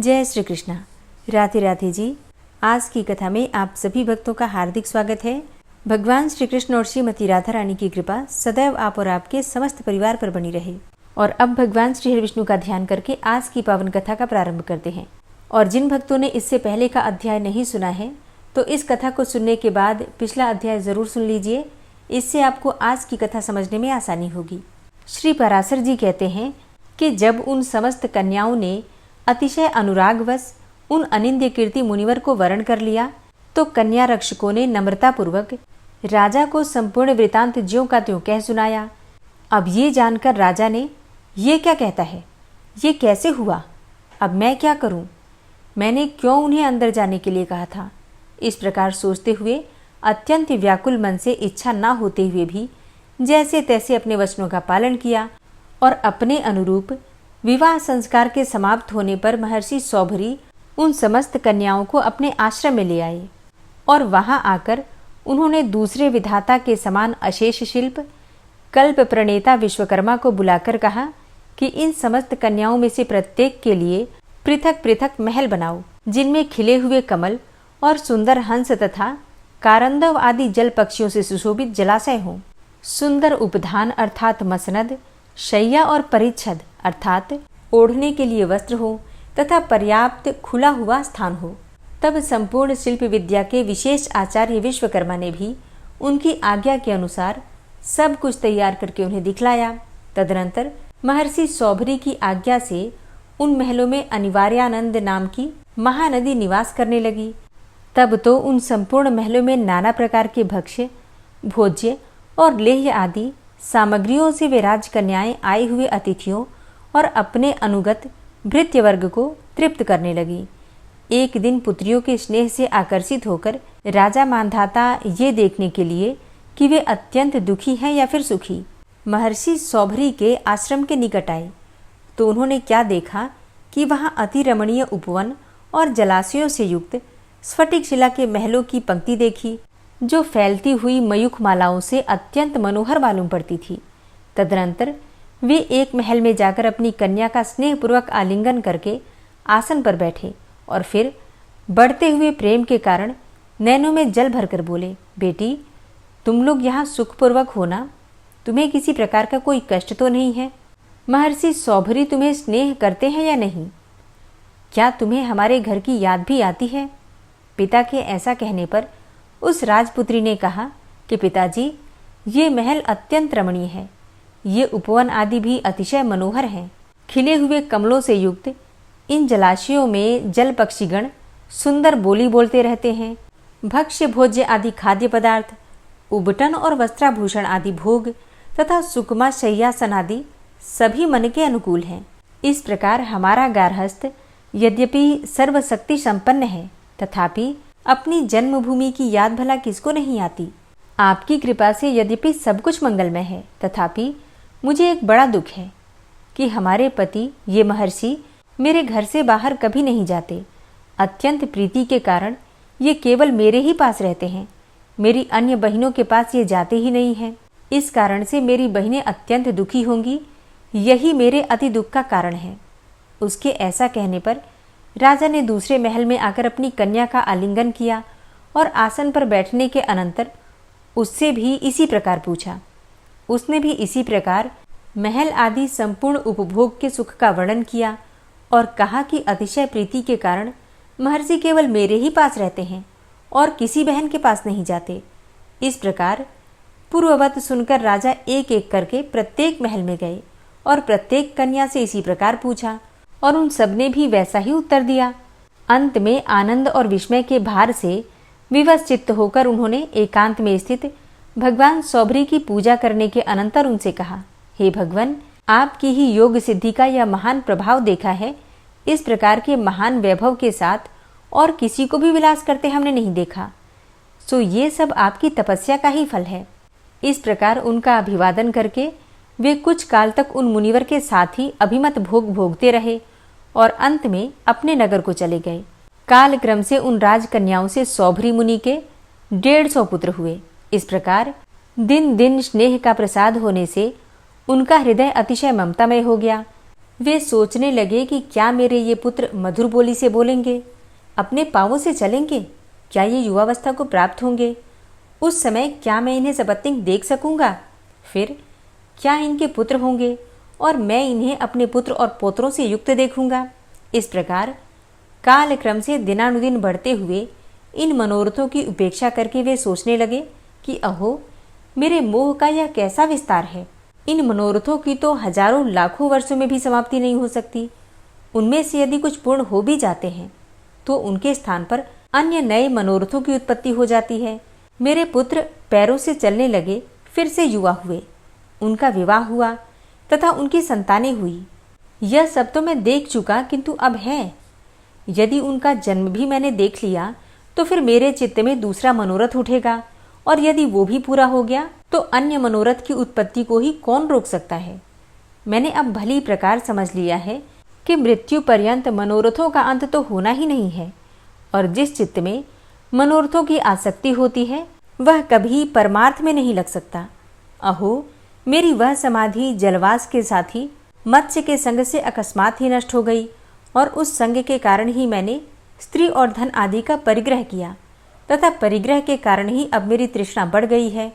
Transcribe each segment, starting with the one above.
जय श्री कृष्णा। राधे राधे जी। आज की कथा में आप सभी भक्तों का हार्दिक स्वागत है। भगवान श्री कृष्ण और श्रीमती राधा रानी की कृपा सदैव आप और आपके समस्त परिवार पर बनी रहे। और अब भगवान श्री हरि विष्णु का ध्यान करके आज की पावन कथा का प्रारंभ करते हैं। और जिन भक्तों ने इससे पहले का अध्याय नहीं सुना है तो इस कथा को सुनने के बाद पिछला अध्याय जरूर सुन लीजिए। इससे आपको आज की कथा समझने में आसानी होगी। श्री पराशर जी कहते हैं कि जब उन समस्त कन्याओं ने अतिशय अनुरागवश उन अनिंद्य कीर्ति मुनिवर को वरण कर लिया तो कन्या रक्षकों ने नम्रतापूर्वक राजा को संपूर्ण वृतांत ज्यों का त्यों कह सुनाया। अब ये जानकर राजा ने ये क्या कहता है, ये कैसे हुआ, अब मैं क्या करूं, मैंने क्यों उन्हें अंदर जाने के लिए कहा था। इस प्रकार सोचते हुए अत्यंत व्याकुल मन से इच्छा न होते हुए भी जैसे तैसे अपने वचनों का पालन किया और अपने अनुरूप विवाह संस्कार के समाप्त होने पर महर्षि सौभरी उन समस्त कन्याओं को अपने आश्रम में ले आए और वहां आकर उन्होंने दूसरे विधाता के समान अशेष शिल्प कल्प प्रणेता विश्वकर्मा को बुलाकर कहा कि इन समस्त कन्याओं में से प्रत्येक के लिए पृथक पृथक महल बनाओ, जिनमें खिले हुए कमल और सुंदर हंस तथा कारंदव आदि जल पक्षियों से सुशोभित जलाशय हों। सुंदर उपधान अर्थात मसनद, शैया और परिच्छद अर्थात ओढ़ने के लिए वस्त्र हो तथा पर्याप्त खुला हुआ स्थान हो। तब संपूर्ण शिल्प विद्या के विशेष आचार्य विश्वकर्मा ने भी उनकी आज्ञा के अनुसार सब कुछ तैयार करके उन्हें दिखलाया। तदनंतर महर्षि सौभरी की आज्ञा से उन महलों में अनिवार्यानंद नाम की महानदी निवास करने लगी। तब तो उन संपूर्ण महलों में नाना प्रकार के भक्ष्य, भोज्य और लेह्य आदि सामग्रियों से वे राजकन्याएं आए हुए अतिथियों और अपने अनुगत भृत्य वर्ग को तृप्त करने लगी। एक दिन पुत्रियों के स्नेह से आकर्षित होकर राजा मानधाता ये देखने के लिए कि वे अत्यंत दुखी हैं या फिर सुखी, महर्षि सौभरी के आश्रम के निकट आए तो उन्होंने क्या देखा कि वहां अति रमणीय उपवन और जलाशयों से युक्त स्फटिक शिला के महलों की पंक्ति देखी, जो फैलती हुई मयूख मालाओं से अत्यंत मनोहर मालूम पड़ती थी। तदनंतर वे एक महल में जाकर अपनी कन्या का स्नेहपूर्वक आलिंगन करके आसन पर बैठे और फिर बढ़ते हुए प्रेम के कारण नैनों में जल भरकर बोले, बेटी तुम लोग यहाँ सुखपूर्वक हो ना, तुम्हें किसी प्रकार का कोई कष्ट तो नहीं है। महर्षि सौभरी तुम्हें स्नेह करते हैं या नहीं, क्या तुम्हें हमारे घर की याद भी आती है। पिता के ऐसा कहने पर उस राजपुत्री ने कहा कि पिताजी, ये महल अत्यंत रमणीय है, ये उपवन आदि भी अतिशय मनोहर हैं। खिले हुए कमलों से युक्त इन जलाशयों में जल पक्षीगण सुंदर बोली बोलते रहते हैं। भक्ष्य भोज्य आदि खाद्य पदार्थ, उबटन और वस्त्राभूषण आदि भोग तथा सुकमा शय्यासन आदि सभी मन के अनुकूल हैं। इस प्रकार हमारा गारहस्थ यद्यपि सर्वशक्ति संपन्न है तथापि अपनी जन्मभूमि की याद भला किसको नहीं आती। आपकी कृपा से यद्यपि सब कुछ मंगलमय है तथापि मुझे एक बड़ा दुख है कि हमारे पति ये महर्षि मेरे घर से बाहर कभी नहीं जाते। अत्यंत प्रीति के कारण ये केवल मेरे ही पास रहते हैं, मेरी अन्य बहनों के पास ये जाते ही नहीं हैं। इस कारण से मेरी बहनें अत्यंत दुखी होंगी, यही मेरे अति दुख का कारण है। उसके ऐसा कहने पर राजा ने दूसरे महल में आकर अपनी कन्या का आलिंगन किया और आसन पर बैठने के अनंतर उससे भी इसी प्रकार पूछा। उसने भी इसी प्रकार महल आदि संपूर्ण उपभोग के सुख का वर्णन किया और कहा कि अतिशय प्रीति के कारण महर्षि केवल मेरे ही पास रहते हैं और किसी बहन के पास नहीं जाते। इस प्रकार पूर्ववत सुनकर राजा एक एक करके प्रत्येक महल में गए और प्रत्येक कन्या से इसी प्रकार पूछा और उन सबने भी वैसा ही उत्तर दिया। अंत में आनंद और विस्मय के भार से विवश चित्त होकर उन्होंने एकांत में स्थित भगवान सौभरी की पूजा करने के अनंतर उनसे कहा, हे भगवान, आपकी ही योग सिद्धि का यह महान प्रभाव देखा है। इस प्रकार के महान वैभव के साथ और किसी को भी विलास करते हमने नहीं देखा, सो ये सब आपकी तपस्या का ही फल है। इस प्रकार उनका अभिवादन करके वे कुछ काल तक उन मुनिवर के साथ ही अभिमत भोग भोगते रहे और अंत में अपने नगर को चले गए। काल क्रम से उन राजकन्याओं से सौभरी मुनि के 150 पुत्र हुए। इस प्रकार दिन दिन स्नेह का प्रसाद होने से उनका हृदय अतिशय ममतामय हो गया। वे सोचने लगे कि क्या मेरे ये पुत्र मधुर बोली से बोलेंगे, अपने पांवों से चलेंगे, क्या ये युवावस्था को प्राप्त होंगे? उस समय क्या मैं इन्हें सपत्नीक देख सकूंगा? फिर क्या इनके पुत्र होंगे और मैं इन्हें अपने पुत्र और पोत्रों से युक्त देखूंगा? इस प्रकार कालक्रम से दिनानुदिन बढ़ते हुए इन मनोरथों की उपेक्षा करके वे सोचने लगे कि अहो, मेरे मोह का यह कैसा विस्तार है। इन मनोरथों की तो हजारों लाखों वर्षों में भी समाप्ति नहीं हो सकती। उनमें से यदि कुछ पूर्ण हो भी जाते हैं तो उनके स्थान पर अन्य नए मनोरथों की उत्पत्ति हो जाती है। मेरे पुत्र पैरों से चलने लगे, फिर से युवा हुए, उनका विवाह हुआ तथा उनकी संतानें हुई। यह सब तो मैं देख चुका, किंतु अब है। यदि उनका जन्म भी मैंने देख लिया तो फिर मेरे चित्त में दूसरा मनोरथ उठेगा, और यदि वो भी पूरा हो गया तो अन्य मनोरथ की उत्पत्ति को ही कौन रोक सकता है। मैंने अब भली प्रकार समझ लिया है कि मृत्यु पर्यंत मनोरथों का अंत तो होना ही नहीं है, और जिस चित्त में मनोरथों की आसक्ति होती है वह कभी परमार्थ में नहीं लग सकता। अहो, मेरी वह समाधि जलवास के साथी मत्स्य के संग से अकस्मात ही नष्ट हो गई, और उस संग के कारण ही मैंने स्त्री और धन आदि का परिग्रह किया, तथा परिग्रह के कारण ही अब मेरी तृष्णा बढ़ गई है।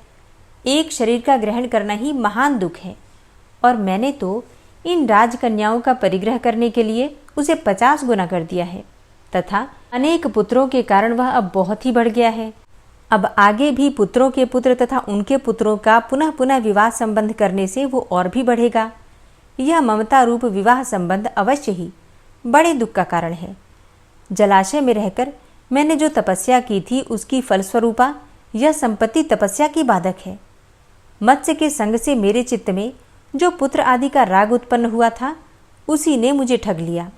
एक शरीर का ग्रहण करना ही महान दुख है, और मैंने तो इन राजकन्याओं का परिग्रह करने के लिए उसे 50 गुना कर दिया है, तथा अनेक पुत्रों के कारण वह अब बहुत ही बढ़ गया है। अब आगे भी पुत्रों के पुत्र तथा उनके पुत्रों का पुनः पुनः विवाह संबंध करने से वो और भी बढ़ेगा। यह ममता रूप विवाह संबंध अवश्य ही बड़े दुख का कारण है। जलाशय में रहकर मैंने जो तपस्या की थी उसकी फलस्वरूपा यह संपत्ति तपस्या की बाधक है। मत्स्य के संग से मेरे चित्त में जो पुत्र आदि का राग उत्पन्न हुआ था उसी ने मुझे ठग लिया।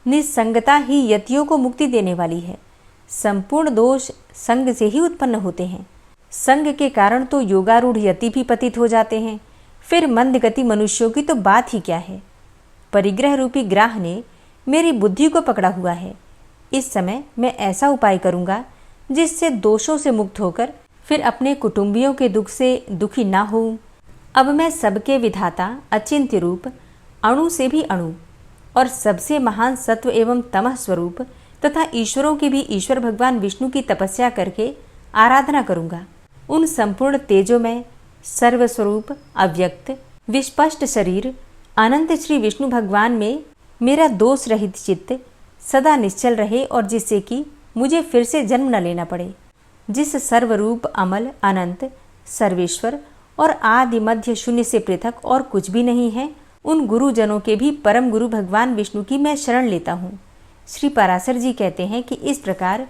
निस्संगता ही यतियों को मुक्ति देने वाली है। संपूर्ण दोष संग से ही उत्पन्न होते हैं। संग के कारण तो योगारूढ़ यति भी पतित हो जाते हैं, फिर मंदगति मनुष्यों की तो बात ही क्या है। परिग्रह रूपी ग्राह ने मेरी बुद्धि को पकड़ा हुआ है। इस समय मैं ऐसा उपाय करूंगा जिससे दोषों से मुक्त होकर फिर अपने कुटुंबियों के दुख से दुखी ना होऊं। अब मैं सबके विधाता अचिंत्य रूप, अणु से भी अणु और सबसे महान सत्व एवं तमः स्वरूप तथा ईश्वरों के भी ईश्वर भगवान विष्णु की तपस्या करके आराधना करूंगा। उन संपूर्ण तेजोमय सर्वस्वरूप अव्यक्त विस्पष्ट शरीर अनंत श्री विष्णु भगवान में मेरा दोष रहित चित्त सदा निश्चल रहे, और जिससे कि मुझे फिर से जन्म न लेना पड़े। जिस सर्वरूप अमल अनंत सर्वेश्वर और आदि मध्य शून्य से पृथक और कुछ भी नहीं है, उन गुरुजनों के भी परम गुरु भगवान विष्णु की मैं शरण लेता हूँ। श्री पराशर जी कहते हैं कि इस प्रकार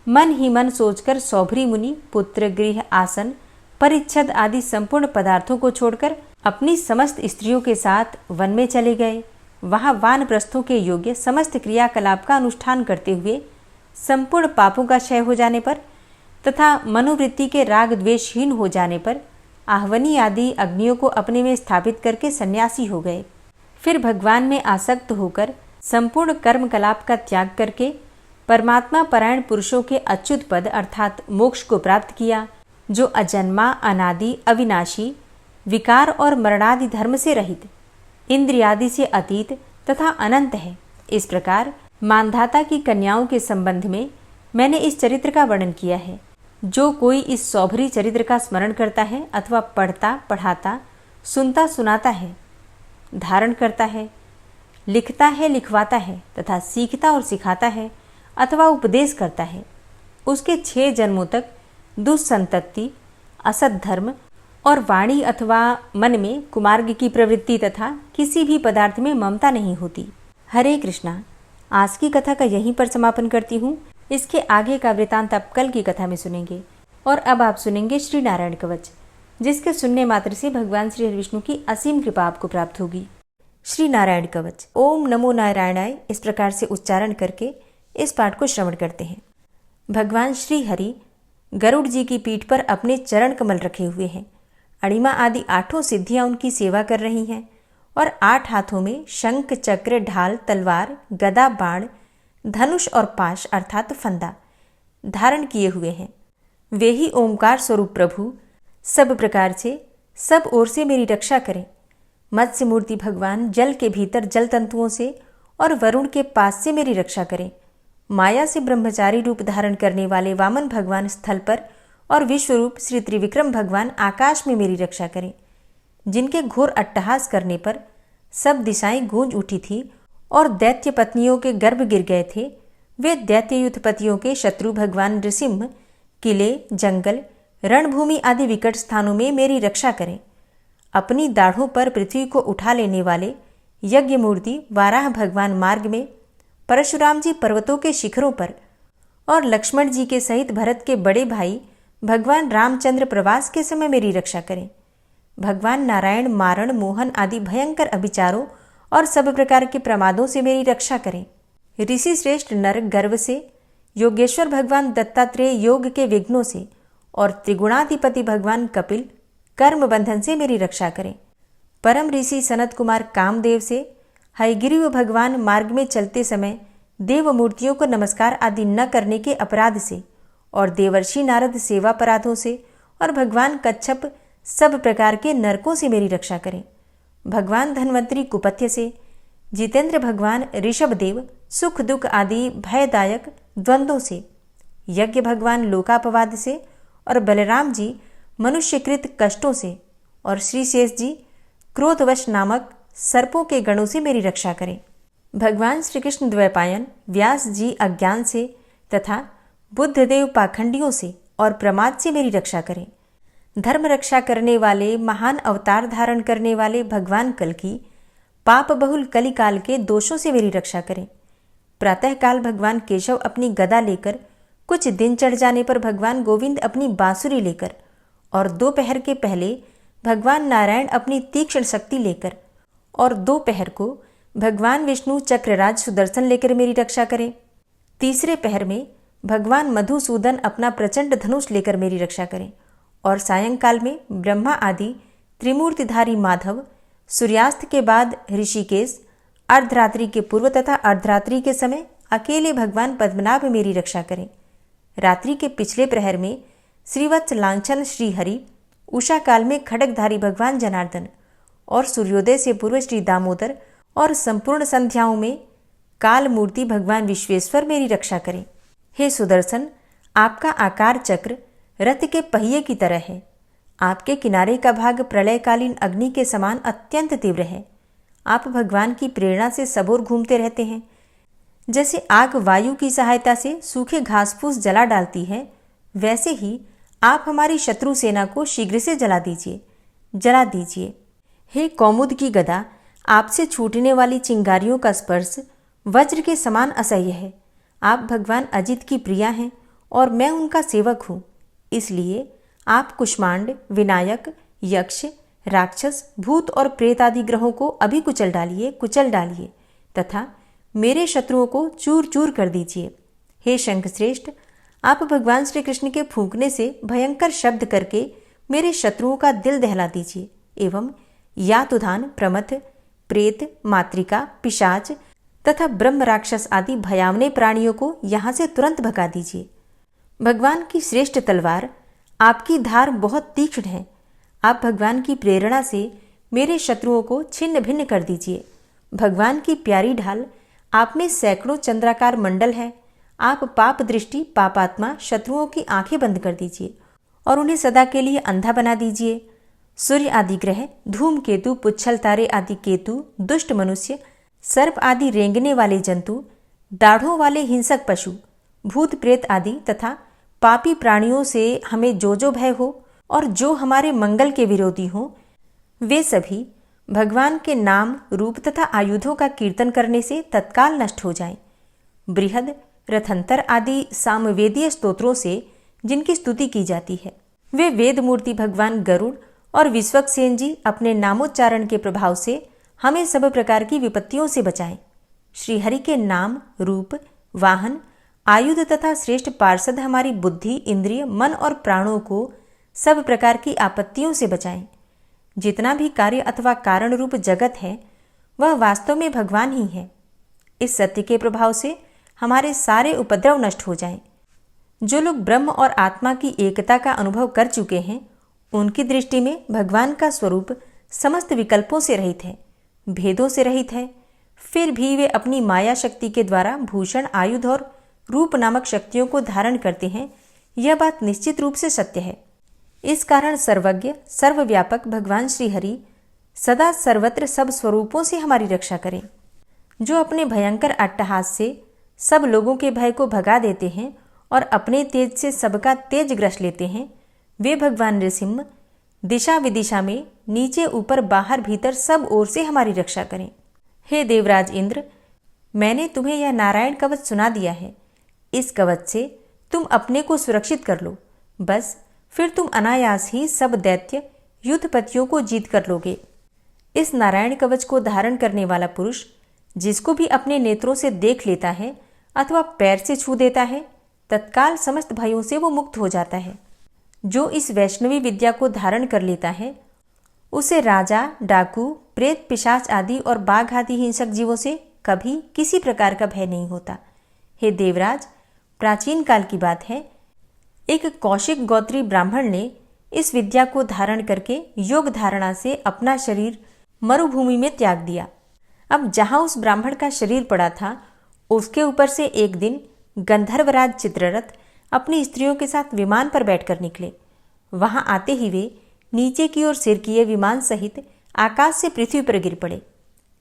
मन ही मन सोचकर सौभरी मुनि पुत्र गृह आसन परिच्छद आदि संपूर्ण पदार्थों को छोड़कर अपनी समस्त स्त्रियों के साथ वन में चले गए। वहां वानप्रस्थों के योग्य समस्त क्रियाकलाप का अनुष्ठान करते हुए संपूर्ण पापों का क्षय हो जाने पर तथा मनोवृत्ति के राग द्वेषहीन हो जाने पर आहवनी आदि अग्नियों को अपने में स्थापित करके सन्यासी हो गए। फिर भगवान में आसक्त होकर संपूर्ण कर्मकलाप का त्याग करके परमात्मा परायण पुरुषों के अच्युत पद अर्थात मोक्ष को प्राप्त किया, जो अजन्मा अनादि अविनाशी विकार और मरणादि धर्म से रहित इंद्रियादि से अतीत तथा अनंत है। इस प्रकार मानधाता की कन्याओं के संबंध में मैंने इस चरित्र का वर्णन किया है। जो कोई इस सौभरी चरित्र का स्मरण करता है अथवा पढ़ता पढ़ाता सुनता सुनाता है, धारण करता है, लिखता है लिखवाता है तथा सीखता और सिखाता है अथवा उपदेश करता है, उसके 6 जन्मों तक दुस्संतति असत धर्म और वाणी अथवा मन में कुमार्ग की प्रवृत्ति तथा किसी भी पदार्थ में ममता नहीं होती। हरे कृष्णा। आज की कथा का यहीं पर समापन करती हूँ। इसके आगे का वृतांत आप कल की कथा में सुनेंगे। और अब आप सुनेंगे श्री नारायण कवच, जिसके सुनने मात्र से भगवान श्री विष्णु की असीम कृपा आपको प्राप्त होगी। श्री नारायण कवच। ओम नमो नारायणाय इस प्रकार से उच्चारण करके इस पाठ को श्रवण करते हैं। भगवान श्री हरि गरुड़ जी की पीठ पर अपने चरण कमल रखे हुए हैं। अणिमा आदि 8 सिद्धियां उनकी सेवा कर रही हैं और 8 हाथों में शंख चक्र ढाल तलवार गदा बाण धनुष और पाश अर्थात फंदा धारण किए हुए हैं। वे ही ओंकार स्वरूप प्रभु सब प्रकार से सब ओर से मेरी रक्षा करें। मत्स्य मूर्ति भगवान जल के भीतर जल तंतुओं से और वरुण के पास से मेरी रक्षा करें। माया से ब्रह्मचारी रूप धारण करने वाले वामन भगवान स्थल पर और विश्वरूप श्री त्रिविक्रम भगवान आकाश में मेरी रक्षा करें। जिनके घोर अट्टहास करने पर सब दिशाएं गूंज उठी थी और दैत्य पत्नियों के गर्भ गिर गए थे, वे दैत्य युद्धपतियों के शत्रु भगवान नृसिंह किले, जंगल, रणभूमि आदि विकट स्थानों में मेरी रक्षा करें। अपनी दाढ़ों पर पृथ्वी को उठा लेने वाले यज्ञ मूर्ति वाराह भगवान मार्ग में, परशुराम जी पर्वतों के शिखरों पर और लक्ष्मण जी के सहित भरत के बड़े भाई भगवान रामचंद्र प्रवास के समय मेरी रक्षा करें। भगवान नारायण मारण, मोहन आदि भयंकर अभिचारों और सब प्रकार के प्रमादों से मेरी रक्षा करें। ऋषि श्रेष्ठ नर गर्व से, योगेश्वर भगवान दत्तात्रेय योग के विघ्नों से और त्रिगुणाधिपति भगवान कपिल कर्म बंधन से मेरी रक्षा करें। परम ऋषि सनत कुमार कामदेव से, हयग्रीव भगवान मार्ग में चलते समय देव मूर्तियों को नमस्कार आदि न करने के अपराध से और देवर्षि नारद सेवा अपराधों से और भगवान कच्छप सब प्रकार के नरकों से मेरी रक्षा करें। भगवान धन्वंतरी कुपथ्य से, जितेंद्र भगवान ऋषभदेव सुख दुख आदि भयदायक द्वंद्वों से, यज्ञ भगवान लोकापवाद से और बलराम जी मनुष्यकृत कष्टों से और श्री शेष जी क्रोधवश नामक सर्पों के गणों से मेरी रक्षा करें। भगवान श्री कृष्ण द्वैपायन व्यास जी अज्ञान से तथा बुद्धदेव पाखंडियों से और प्रमाद से मेरी रक्षा करें। धर्म रक्षा करने वाले महान अवतार धारण करने वाले भगवान कल्कि पाप बहुल कलिकाल के दोषों से मेरी रक्षा करें। प्रातःकाल भगवान केशव अपनी गदा लेकर, कुछ दिन चढ़ जाने पर भगवान गोविंद अपनी बांसुरी लेकर और दोपहर के पहले भगवान नारायण अपनी तीक्ष्ण शक्ति लेकर और दोपहर को भगवान विष्णु चक्रराज सुदर्शन लेकर मेरी रक्षा करें। तीसरे पहर में भगवान मधुसूदन अपना प्रचंड धनुष लेकर मेरी रक्षा करें और सायंकाल में ब्रह्मा आदि त्रिमूर्तिधारी माधव, सूर्यास्त के बाद ऋषिकेश, अर्धरात्रि के पूर्व तथा अर्धरात्रि के समय अकेले भगवान पद्मनाभ मेरी रक्षा करें। रात्रि के पिछले प्रहर में श्रीवत्स लांछन श्रीहरि, उषा काल में खड्गधारी भगवान जनार्दन और सूर्योदय से पूर्व श्री दामोदर और संपूर्ण संध्याओं में काल मूर्ति भगवान विश्वेश्वर मेरी रक्षा करें। हे सुदर्शन, आपका आकार चक्र रथ के पहिए की तरह है। आपके किनारे का भाग प्रलयकालीन अग्नि के समान अत्यंत तीव्र है। आप भगवान की प्रेरणा से सबोर घूमते रहते हैं। जैसे आग वायु की सहायता से सूखे घास फूस जला डालती है, वैसे ही आप हमारी शत्रु सेना को शीघ्र से जला दीजिए। हे कौमुद की गदा, आपसे छूटने वाली चिंगारियों का स्पर्श वज्र के समान असह्य है। आप भगवान अजित की प्रिया हैं और मैं उनका सेवक हूँ। इसलिए आप कुष्मांड, विनायक, यक्ष, राक्षस, भूत और प्रेत आदि ग्रहों को अभी कुचल डालिए तथा मेरे शत्रुओं को चूर चूर कर दीजिए। हे शंखश्रेष्ठ, आप भगवान श्री कृष्ण के फूंकने से भयंकर शब्द करके मेरे शत्रुओं का दिल दहला दीजिए एवं यातुधान, प्रमथ, प्रेत, मातृका, पिशाच तथा ब्रह्म राक्षस आदि भयावने प्राणियों को यहाँ से तुरंत भगा दीजिए। भगवान की श्रेष्ठ तलवार, आपकी धार बहुत तीक्ष्ण है। आप भगवान की प्रेरणा से मेरे शत्रुओं को छिन्न भिन्न कर दीजिए। भगवान की प्यारी ढाल, आप में सैकड़ों चंद्राकार मंडल है। आप पाप दृष्टि, पापात्मा शत्रुओं की आंखें बंद कर दीजिए और उन्हें सदा के लिए अंधा बना दीजिए। सूर्य आदि ग्रह, धूमकेतु, पुच्छल तारे आदि केतु, दुष्ट मनुष्य, सर्प आदि रेंगने वाले जंतु, दाढ़ों वाले हिंसक पशु, भूत प्रेत आदि तथा पापी प्राणियों से हमें जो भय हो और जो हमारे मंगल के विरोधी हों, वे सभी भगवान के नाम, रूप तथा आयुधों का कीर्तन करने से तत्काल नष्ट हो जाएं। बृहद, रथंतर आदि सामवेदीय स्तोत्रों से जिनकी स्तुति की जाती है, वे वेद मूर्ति भगवान गरुड़ और विश्वक्सेन जी अपने नामोच्चारण के प्रभाव से हमें सब प्रकार की विपत्तियों से बचाएं। श्रीहरि के नाम, रूप, वाहन, आयुध तथा श्रेष्ठ पार्षद हमारी बुद्धि, इंद्रिय, मन और प्राणों को सब प्रकार की आपत्तियों से बचाएं। जितना भी कार्य अथवा कारण रूप जगत है, वह वास्तव में भगवान ही है। इस सत्य के प्रभाव से हमारे सारे उपद्रव नष्ट हो जाएं। जो लोग ब्रह्म और आत्मा की एकता का अनुभव कर चुके हैं, उनकी दृष्टि में भगवान का स्वरूप समस्त विकल्पों से रहित है, भेदों से रहित है, फिर भी वे अपनी माया शक्ति के द्वारा भूषण, आयुध और रूप नामक शक्तियों को धारण करते हैं, यह बात निश्चित रूप से सत्य है। इस कारण सर्वज्ञ, सर्वव्यापक भगवान श्री हरि सदा सर्वत्र सब स्वरूपों से हमारी रक्षा करें। जो अपने भयंकर अट्टहास से सब लोगों के भय को भगा देते हैं और अपने तेज से सबका तेज ग्रस लेते हैं, वे भगवान नृसिंह दिशा विदिशा में नीचे ऊपर बाहर भीतर सब ओर से हमारी रक्षा करें। हे देवराज इंद्र, मैंने तुम्हें यह नारायण कवच सुना दिया है। इस कवच से तुम अपने को सुरक्षित कर लो, बस फिर तुम अनायास ही सब दैत्य युद्धपतियों को जीत कर लोगे। इस नारायण कवच को धारण करने वाला पुरुष जिसको भी अपने नेत्रों से देख लेता है अथवा पैर से छू देता है, तत्काल समस्त भयों से वो मुक्त हो जाता है। जो इस वैष्णवी विद्या को धारण कर लेता है, उसे राजा, डाकू, प्रेत, पिशाच आदि और बाघ आदि हिंसक जीवों से कभी किसी प्रकार का भय नहीं होता। हे देवराज, प्राचीन काल की बात है, एक कौशिक गोत्री ब्राह्मण ने इस विद्या को धारण करके योग धारणा से अपना शरीर मरुभूमि में त्याग दिया। अब जहां उस ब्राह्मण का शरीर पड़ा था, उसके ऊपर से एक दिन गंधर्वराज चित्ररथ अपनी स्त्रियों के साथ विमान पर बैठकर निकले। वहां आते ही वे नीचे की ओर सिर किए विमान सहित आकाश से पृथ्वी पर गिर पड़े।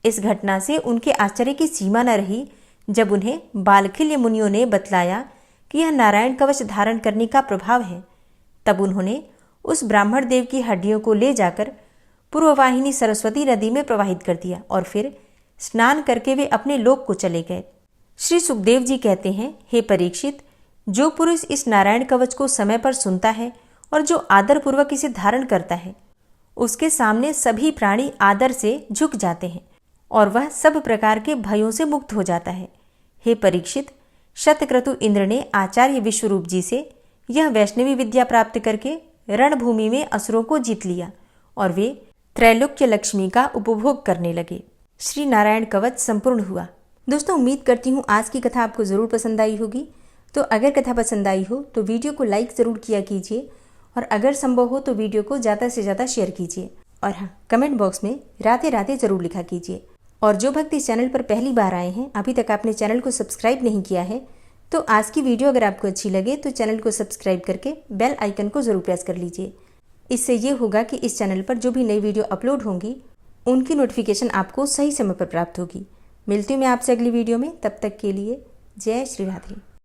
इस घटना से उनके आश्चर्य की सीमा न रही जब उन्हें बालखिल्य मुनियों ने बतलाया कि यह नारायण कवच धारण करने का प्रभाव है। तब उन्होंने उस ब्राह्मण देव की हड्डियों को ले जाकर पूर्ववाहिनी सरस्वती नदी में प्रवाहित कर दिया और फिर स्नान करके वे अपने लोक को चले गए। श्री सुखदेव जी कहते हैं, हे परीक्षित, जो पुरुष इस नारायण कवच को समय पर सुनता है और जो आदरपूर्वक इसे धारण करता है, उसके सामने सभी प्राणी आदर से झुक जाते हैं और वह सब प्रकार के भयों से मुक्त हो जाता है। हे परीक्षित, शतक्रतु इंद्र ने आचार्य विश्वरूप जी से यह वैष्णवी विद्या प्राप्त करके रणभूमि में असुरों को जीत लिया और वे त्रैलोक्य लक्ष्मी का उपभोग करने लगे। श्री नारायण कवच संपूर्ण हुआ। दोस्तों, उम्मीद करती हूँ आज की कथा आपको ज़रूर पसंद आई होगी। तो अगर कथा पसंद आई हो तो वीडियो को लाइक ज़रूर किया कीजिए और अगर संभव हो तो वीडियो को ज़्यादा से ज़्यादा शेयर कीजिए। और हाँ, कमेंट बॉक्स में राधे राधे ज़रूर लिखा कीजिए। और जो भक्त इस चैनल पर पहली बार आए हैं, अभी तक आपने चैनल को सब्सक्राइब नहीं किया है, तो आज की वीडियो अगर आपको अच्छी लगे तो चैनल को सब्सक्राइब करके बेल आइकन को ज़रूर प्रेस कर लीजिए। इससे ये होगा कि इस चैनल पर जो भी नई वीडियो अपलोड होंगी उनकी नोटिफिकेशन आपको सही समय पर प्राप्त होगी। मिलती हूँ मैं आपसे अगली वीडियो में, तब तक के लिए जय श्री राधे।